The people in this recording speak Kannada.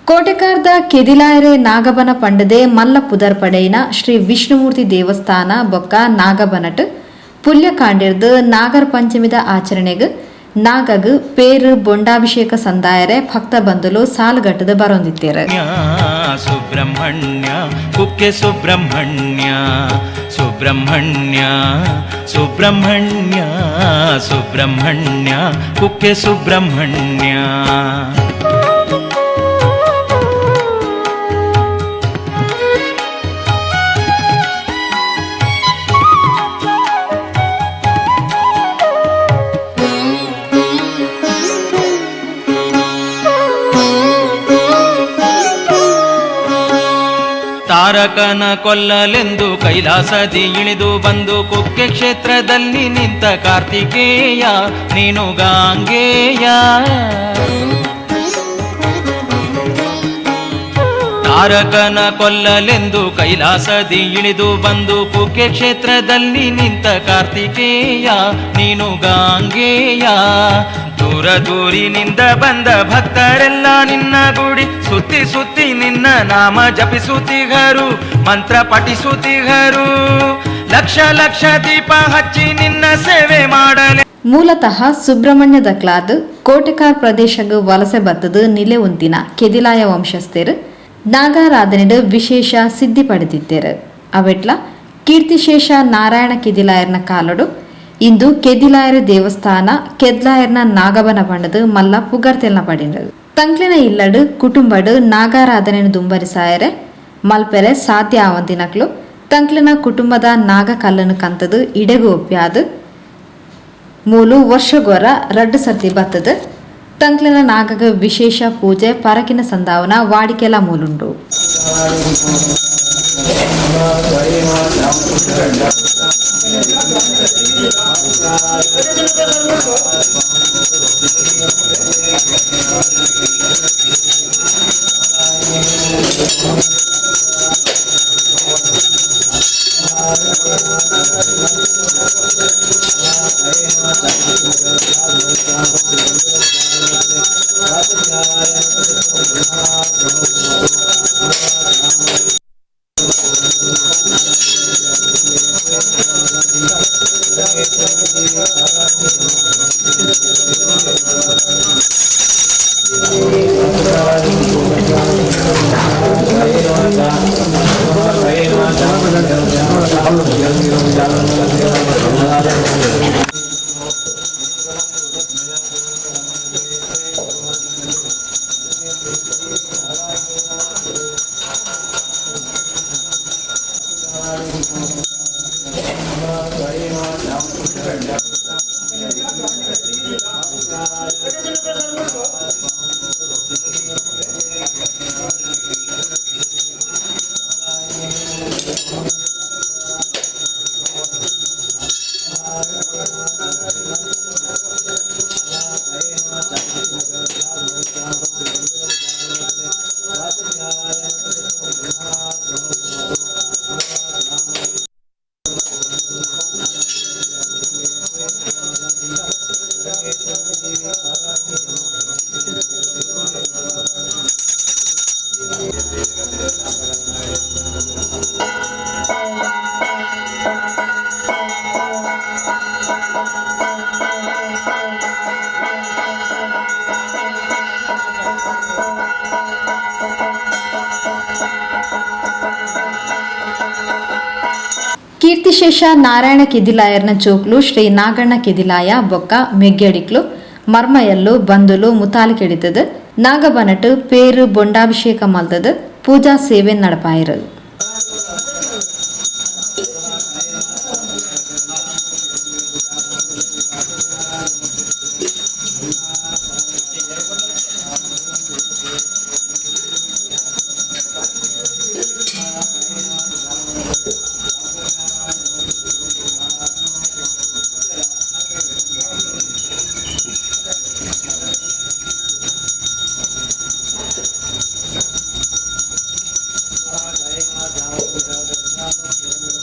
ಕೋಟೆಕಾರ್ದ ಕೆದಿಲಾಯರೆ ನಾಗಬನ ಪಂಡದೆ ಮಲ್ಲ ಪುದರ್ ಪಡೆಯಿನ ಶ್ರೀ ವಿಷ್ಣುಮೂರ್ತಿ ದೇವಸ್ಥಾನ ಬೊಕ್ಕ ನಾಗಬನಟ್ ಪುಲ್ಯ ಕಾಂಡಿರ್ದು ನಾಗರ ಪಂಚಮಿದ ಆಚರಣೆಗ್ ನಾಗಗ್ ಪೇರು ಬೊಂಡಾಭಿಷೇಕ ಸಂದಾಯರೆ ಭಕ್ತ ಬಂಧುಲು ಸಾಲುಗಟ್ಟದ ಬರೊಂದಿತ್ತೇರು. ಸುಬ್ರಹ್ಮಣ್ಯ ಕುಕ್ಕೆ ಸುಬ್ರಹ್ಮಣ್ಯ ಸುಬ್ರಹ್ಮಣ್ಯ ಸುಬ್ರಹ್ಮಣ್ಯ ಸುಬ್ರಹ್ಮಣ್ಯ ಕುಕ್ಕೆ ಸುಬ್ರಹ್ಮಣ್ಯ. ತಾರಕನ ಕೊಲ್ಲಲೆಂದು ಕೈಲಾಸದಿ ಇಳಿದು ಬಂದು ಕುಕ್ಕೆ ಕ್ಷೇತ್ರದಲ್ಲಿ ನಿಂತ ಕಾರ್ತಿಕೇಯ ನೀನು ಗಾಂಗೇಯ. ತಾರಕನ ಕೊಲ್ಲಲೆಂದು ಕೈಲಾಸದಿ ಇಳಿದು ಬಂದು ಕುಕ್ಕೆ ಕ್ಷೇತ್ರದಲ್ಲಿ ನಿಂತ ಕಾರ್ತಿಕೇಯ ನೀನು ಗಾಂಗೇಯ. ದೂರ ದೂರಿನಿಂದ ಬಂದ ಭಕ್ತರೆಲ್ಲ ನಿನ್ನ ಗುಡಿ ಸುತ್ತಿ ಸುತ್ತಿ ನಿನ್ನ ನಾಮ ಜಪಿಸುತ್ತಿಗರು, ಮಂತ್ರ ಪಠಿಸುತ್ತಿಗರು, ಲಕ್ಷ ಲಕ್ಷ ದೀಪ ಹಚ್ಚಿ ನಿನ್ನ ಸೇವೆ ಮಾಡಲೆ. ಮೂಲತಃ ಸುಬ್ರಹ್ಮಣ್ಯದ ಕ್ಲಾದ್ ಕೋಟೆಕಾರ್ ಪ್ರದೇಶಗ್ ವಲಸೆ ಬತ್ತದು ನಿಲೆ ಉಂತಿನ ಕೆದಿಲಾಯ ವಂಶಸ್ಥರು ನಾಗಾರಾಧನೆಡು ವಿಶೇಷ ಸಿದ್ಧಿ ಪಡೆದಿದ್ದೇರು. ಅವೆಟ್ಲ ಕೀರ್ತಿಶೇಷ ನಾರಾಯಣ ಕೆದಿಲಾಯರ್ನ ಕಾಲಡು ಇಂದು ಕೆದಿಲಾಯರ ದೇವಸ್ಥಾನ ಕೆದ್ಲಾಯರ್ನ ನಾಗಬನ ಪಂಡದು ಮಲ್ಲ ಪುಗರ್ತೆಲ್ನ ಪಡಿನದು. ತಂಕ್ಲಿನ ಇಲ್ಲಡು ಕುಟುಂಬಡು ನಾಗಾರಾಧನೆಯನ್ನು ದುಂಬರಿಸಾಯರೆ ಮಲ್ಪೆರೆ ಸಾಧ್ಯ ಆವಂದಿನಕ್ಲು ತಂಕ್ಲಿನ ಕುಟುಂಬದ ನಾಗ ಕಲ್ಲನ್ನು ಕಂತದು ಇಡೆಗು ಒಪ್ಪ್ಯಾದು ಮೂಲು ವರ್ಷಗೊರ ರಡ್ಡು ಸರ್ತಿ ಬತ್ತದು. ತಂಕ್ಲಿನ ನಾಗಗ ವಿಶೇಷ ಪೂಜೆ ಪರಕಿನ ಸಂದಾವನ ವಾಡಿಕೆಲ ಮೂಲುಂಡು. ಕೀರ್ತಿಶೇಷ ನಾರಾಯಣ ಕೆದಿಲಾಯರ್ನ ಚೋಕ್ಲು ಶ್ರೀ ನಾಗಣ್ಣ ಕೆದಿಲಾಯ ಬೊಕ್ಕ ಮೆಗ್ಗೆಡಿಕ್ಲು ಮರ್ಮಯಲ್ಲು ಬಂದುಲು ಮುತಾಲು ಕೆಡಿತದು ನಾಗಬನಟ್ ಪೇರು ಬೊಂಡಾಭಿಷೇಕ ಮಲ್ತದು ಪೂಜಾ ಸೇವೆ ನಡಪಾಯಿರು.